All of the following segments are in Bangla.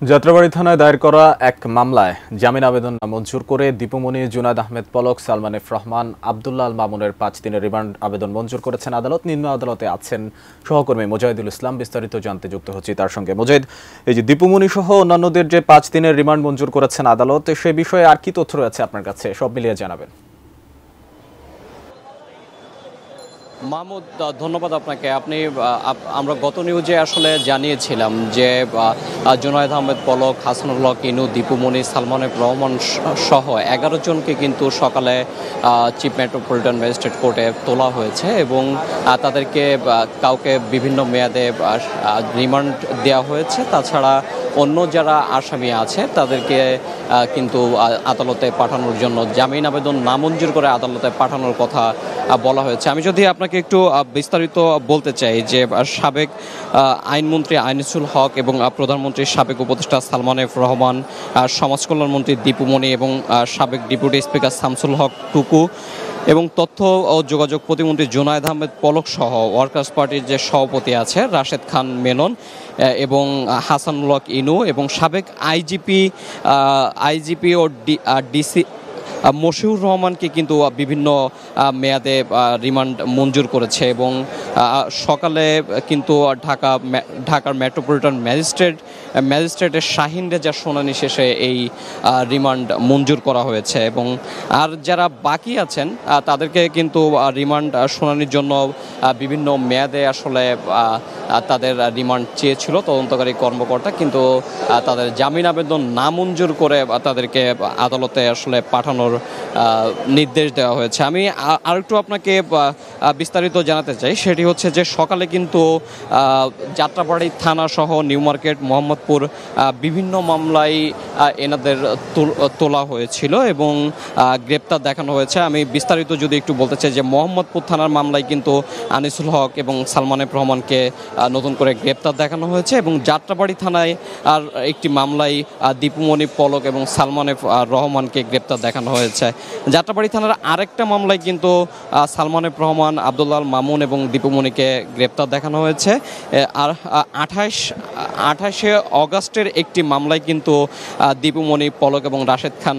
যাত্রাবাড়ী থানায় দায়ের করা এক মামলায় জামিন আবেদন মঞ্জুর করে দীপুমণি, জুনায়েদ আহমেদ পলক, সালমান এফ রহমান, আব্দুল্লাহ আল মামুনের ৫ দিনের রিমান্ড আবেদন মঞ্জুর করেছেন আদালত। নিম্ন আদালতে আছেন সহকর্মী মুজাহিদুল ইসলাম। বিস্তারিত জানতে যুক্ত হচ্ছি তার সঙ্গে। মুজাহিদ, এই যে দীপুমণি সহ অন্যান্যদের যে ৫ দিনের রিমান্ড মঞ্জুর করেছেন আদালত, সে বিষয়ে আর কি তথ্য রয়েছে আপনার কাছে, সব মিলিয়ে জানাবেন। মাহমুদ, ধন্যবাদ আপনাকে। আমরা গত নিউজে আসলে জানিয়েছিলাম যে জুনায়েদ আহমেদ পলক, হাসানুল হক ইনু, দীপুমণি, সালমান এফ রহমান সহ 11 জনকে কিন্তু সকালে চিফ মেট্রোপলিটন ম্যাজিস্ট্রেট কোর্টে তোলা হয়েছে এবং তাদেরকে কাউকে বিভিন্ন মেয়াদে রিমান্ড দেওয়া হয়েছে। তাছাড়া অন্য যারা আসামি আছে তাদেরকে কিন্তু আদালতে পাঠানোর জন্য জামিন আবেদন নামঞ্জুর করে আদালতে পাঠানোর কথা বলা হয়েছে। আমি যদি আপনাকে একটু বিস্তারিত বলতে চাই যে সাবেক আইনমন্ত্রী আনিসুল হক এবং প্রধানমন্ত্রীর সাবেক উপদেষ্টা সালমান এফ রহমান, সমাজ কল্যাণ মন্ত্রী দীপুমণি এবং সাবেক ডেপুটি স্পিকার শামসুল হক টুকু এবং তথ্য ও যোগাযোগ প্রতিমন্ত্রী জুনায়েদ আহমেদ পলক সহ ওয়ার্কার্স পার্টির যে সভাপতি আছে রাশেদ খান মেনন এবং হাসানুল হক ইনু এবং সাবেক আইজিপি ও ডিসি মশিউর রহমানকে কিন্তু বিভিন্ন মেয়াদে রিমান্ড মঞ্জুর করেছে এবং সকালে কিন্তু ঢাকার মেট্রোপলিটন ম্যাজিস্ট্রেটের শাহিন রেজা শুনানি শেষে এই রিমান্ড মঞ্জুর করা হয়েছে এবং আর যারা বাকি আছেন তাদেরকে কিন্তু রিমান্ড শুনানির জন্য বিভিন্ন মেয়াদে আসলে তাদের রিমান্ড চেয়েছিল তদন্তকারী কর্মকর্তা, কিন্তু তাদের জামিন আবেদন নামঞ্জুর করে তাদেরকে আদালতে আসলে পাঠানোর নির্দেশ দেওয়া হয়েছে। আমি আরেকটু আপনাকে বিস্তারিত জানাতে চাই, সেটি হচ্ছে যে সকালে কিন্তু যাত্রাবাড়ী থানা সহ নিউ মার্কেট, মোহাম্মদপুর বিভিন্ন মামলায় এনাদের তোলা হয়েছিল এবং গ্রেপ্তার দেখানো হয়েছে। আমি বিস্তারিত যদি একটু বলতে চাই যে মোহাম্মদপুর থানার মামলায় কিন্তু আনিসুল হক এবং সালমান এফ রহমানকে নতুন করে গ্রেপ্তার দেখানো হয়েছে এবং যাত্রাবাড়ী থানায় আর একটি মামলায় দীপুমণি, পলক এবং সালমান এফ রহমানকে গ্রেপ্তার দেখানো হয়েছে। যাত্রাবাড়ি থানার আরেকটা মামলায় কিন্তু সালমান এফ রহমান, আব্দুল্লাহ আল মামুন এবং দীপুমণিকে গ্রেপ্তার দেখানো হয়েছে। আর 28শে অগাস্টের একটি মামলায় কিন্তু দীপুমণি, পলক এবং রাশেদ খান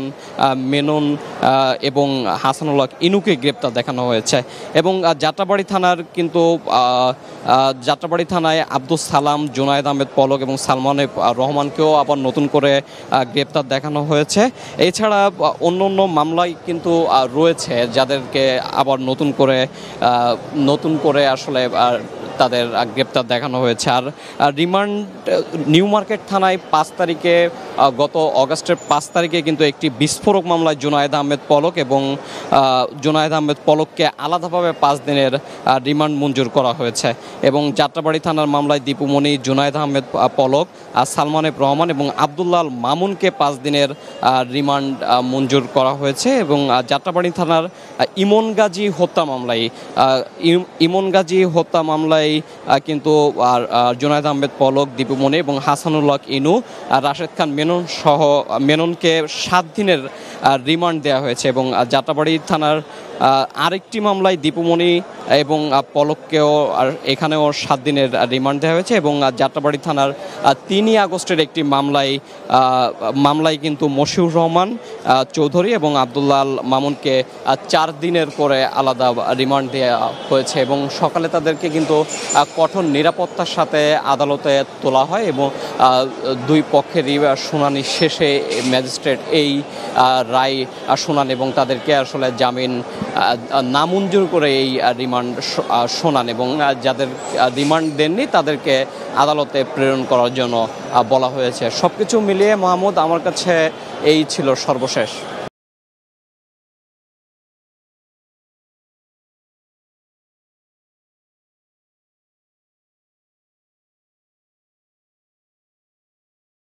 মেনন এবং হাসানুল হক ইনুকে গ্রেপ্তার দেখানো হয়েছে এবং যাত্রাবাড়ি থানায় আব্দুল সালাম, জুনায়েদ আহমেদ পলক এবং সালমান এফ রহমানকেও আবার নতুন করে গ্রেপ্তার দেখানো হয়েছে। এছাড়া অন্য মামলায় কিন্তু রয়েছে যাদেরকে আবার নতুন করে আসলে তাদের গ্রেপ্তার দেখানো হয়েছে। আর রিমান্ড নিউ মার্কেট থানায় গত অগাস্টের 5 তারিখে কিন্তু একটি বিস্ফোরক মামলায় জুনায়েদ আহমেদ পলককে আলাদাভাবে 5 দিনের রিমান্ড মঞ্জুর করা হয়েছে এবং যাত্রাবাড়ী থানার মামলায় দীপুমণি, জুনায়েদ আহমেদ পলক, সালমান এফ রহমান এবং আব্দুল্লাহ আল মামুনকে 5 দিনের রিমান্ড মঞ্জুর করা হয়েছে এবং যাত্রাবাড়ী থানার ইমন গাজী হত্যা মামলায় কিন্তু জুনায়েদ আহমেদ পলক, দীপুমণি এবং হাসানুল হক ইনু, রাশেদ খান মেননকে 7 দিনের রিমান্ড দেওয়া হয়েছে এবং যাত্রাবাড়ী থানার আরেকটি মামলায় দীপুমণি এবং পলককেও এখানেও 7 দিনের রিমান্ড দেওয়া হয়েছে এবং যাত্রাবাড়ী থানার 3 আগস্টের একটি মামলায় কিন্তু মশিউর রহমান চৌধুরী এবং আব্দুল্লাহ আল মামুনকে 4 দিনের করে আলাদা রিমান্ড দেওয়া হয়েছে এবং সকালে তাদেরকে কিন্তু কঠোর নিরাপত্তার সাথে আদালতে তোলা হয় এবং দুই পক্ষেরই শুনানি শেষে ম্যাজিস্ট্রেট এই রায় শোনান এবং তাদেরকে আসলে জামিন নামঞ্জুর করে এই রিমান্ড শোনান এবং যাদের রিমান্ড দেননি তাদেরকে আদালতে প্রেরণ করার জন্য বলা হয়েছে। সবকিছু মিলিয়ে মাহমুদ, আমার কাছে এই ছিল সর্বশেষ।